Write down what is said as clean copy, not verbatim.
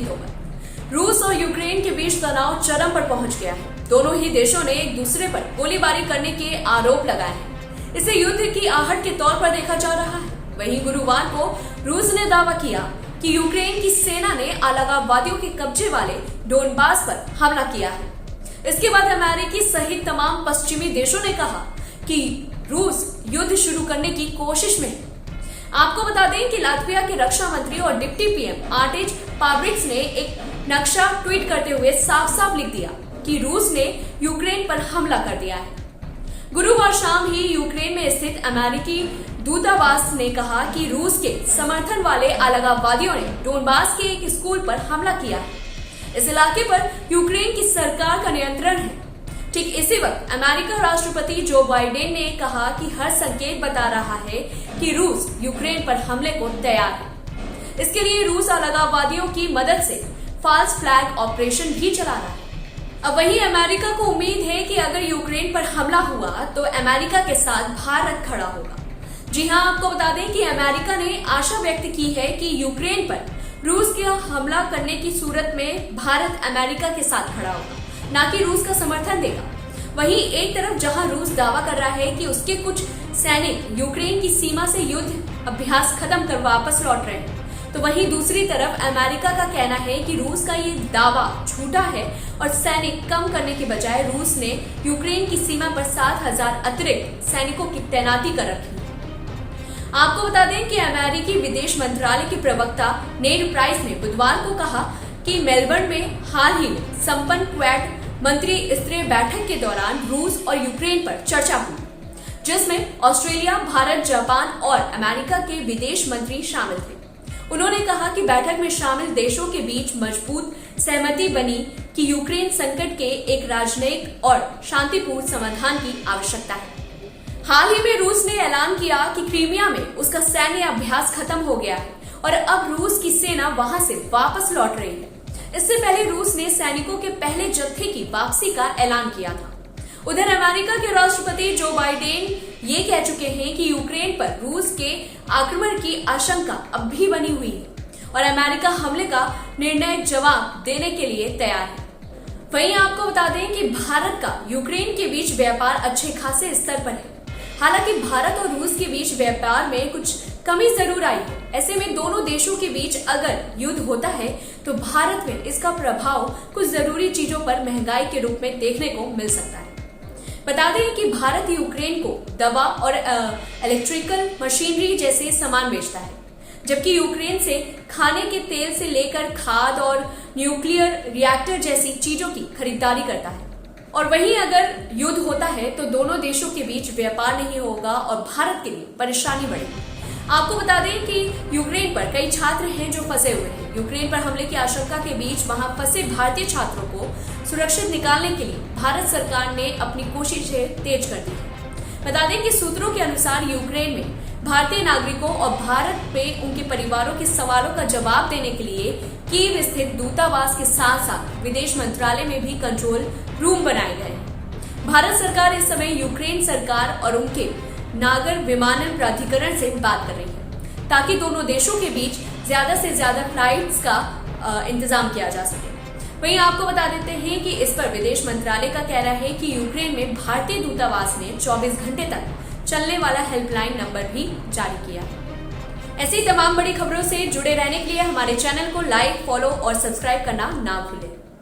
उम्मीदों पर। रूस और यूक्रेन के बीच तनाव चरम पर पहुंच गया है। दोनों ही देशों ने एक दूसरे पर गोलीबारी करने के आरोप लगाए हैं। इसे युद्ध की आहट के तौर पर देखा जा रहा है। वहीं गुरुवार को रूस ने दावा किया कि यूक्रेन की सेना ने अलगाववादियों के कब्जे वाले डोनबास पर हमला किया है। इसके बाद अमेरिकी सहित तमाम पश्चिमी देशों ने कहा कि रूस युद्ध शुरू करने की कोशिश में है। आपको बता दें कि लातविया के रक्षा मंत्री और डिप्टी पीएम आर्टेज पाब्रिक्स ने एक नक्शा ट्वीट करते हुए साफ साफ लिख दिया कि रूस ने यूक्रेन पर हमला कर दिया है। गुरुवार शाम ही यूक्रेन में स्थित अमेरिकी दूतावास ने कहा कि रूस के समर्थन वाले अलगाववादियों ने डोनबास के एक स्कूल पर हमला किया है। इस इलाके पर यूक्रेन की सरकार का नियंत्रण है। ठीक इसी वक्त अमेरिका राष्ट्रपति जो बाइडेन ने कहा कि हर संकेत बता रहा है कि रूस यूक्रेन पर हमले को तैयार है। इसके लिए रूस अलगाववादियों की मदद से फॉल्स फ्लैग ऑपरेशन भी चला रहा है। अब वहीं अमेरिका को उम्मीद है कि अगर यूक्रेन पर हमला हुआ तो अमेरिका के साथ भारत खड़ा होगा। जी हां, आपको बता दें कि अमेरिका ने आशा व्यक्त की है कि यूक्रेन पर रूस का हमला करने की सूरत में भारत अमेरिका के साथ खड़ा होगा, न कि रूस का समर्थन देगा। वहीं एक तरफ जहां रूस दावा कर रहा है कि उसके कुछ सैनिक यूक्रेन की सीमा से युद्ध अभ्यास खत्म कर वापस लौट रहे हैं, तो वहीं दूसरी तरफ अमेरिका का कहना है कि रूस का ये दावा झूठा है और सैनिक कम करने के बजाय रूस ने यूक्रेन की सीमा पर 7,000 अतिरिक्त सैनिकों की तैनाती कर रखी है। आपको बता दें कि अमेरिकी विदेश मंत्रालय के प्रवक्ता नेड प्राइस ने बुधवार को कहा कि मेलबर्न में हाल ही में संपन्न क्वाड मंत्री स्तरीय बैठक के दौरान रूस और यूक्रेन पर चर्चा हुई, जिसमें ऑस्ट्रेलिया, भारत, जापान और अमेरिका के विदेश मंत्री शामिल थे। उन्होंने कहा कि बैठक में शामिल देशों के बीच मजबूत सहमति बनी कि यूक्रेन संकट के एक राजनयिक और शांतिपूर्ण समाधान की आवश्यकता है। हाल ही में रूस ने ऐलान किया कि क्रीमिया में उसका सैन्य अभ्यास खत्म हो गया है और अब रूस की सेना वहां से वापस लौट रही है। इससे पहले रूस ने सैनिकों के पहले जत्थे की वापसी का ऐलान किया था। उधर अमेरिका के राष्ट्रपति जो बाइडेन ये कह चुके हैं कि यूक्रेन पर रूस के आक्रमण की आशंका अब भी बनी हुई है और अमेरिका हमले का निर्णायक जवाब देने के लिए तैयार है। वहीं आपको बता दें कि भारत का यूक्रेन के बीच व्यापार अच्छे खासे स्तर पर है। हालांकि भारत और रूस के बीच व्यापार में कुछ कमी जरूर आई है। ऐसे में दोनों देशों के बीच अगर युद्ध होता है तो भारत में इसका प्रभाव कुछ जरूरी चीजों पर महंगाई के रूप में देखने को मिल सकता है। बता दें कि भारत यूक्रेन को दवा और इलेक्ट्रिकल मशीनरी जैसे सामान बेचता है, जबकि यूक्रेन से खाने के तेल से लेकर खाद और न्यूक्लियर रिएक्टर जैसी चीजों की खरीदारी करता है। और वहीं अगर युद्ध होता है तो दोनों देशों के बीच व्यापार नहीं होगा और भारत के लिए परेशानी बढ़ेगी। आपको बता दें कि यूक्रेन पर कई छात्र हैं जो फंसे हुए हैं। यूक्रेन पर हमले की आशंका के बीच वहां फंसे भारतीय छात्रों को सुरक्षित निकालने के लिए भारत सरकार ने अपनी कोशिशें तेज कर दी है। बता दें कि सूत्रों के अनुसार यूक्रेन में भारतीय नागरिकों और भारत में उनके परिवारों के सवालों का जवाब देने के लिए कीव स्थित दूतावास के साथ साथ विदेश मंत्रालय में भी कंट्रोल रूम बनाए गए हैं। भारत सरकार इस समय यूक्रेन सरकार और उनके नागर विमानन प्राधिकरण से बात कर रही है ताकि दोनों देशों के बीच ज्यादा से ज्यादा फ्लाइट्स का इंतजाम किया जा सके। वहीं आपको बता देते हैं कि इस पर विदेश मंत्रालय का कहना है कि यूक्रेन में भारतीय दूतावास ने 24 घंटे तक चलने वाला हेल्पलाइन नंबर भी जारी किया है। ऐसी तमाम बड़ी खबरों से जुड़े रहने के लिए हमारे चैनल को लाइक, फॉलो और सब्सक्राइब करना ना भूलें।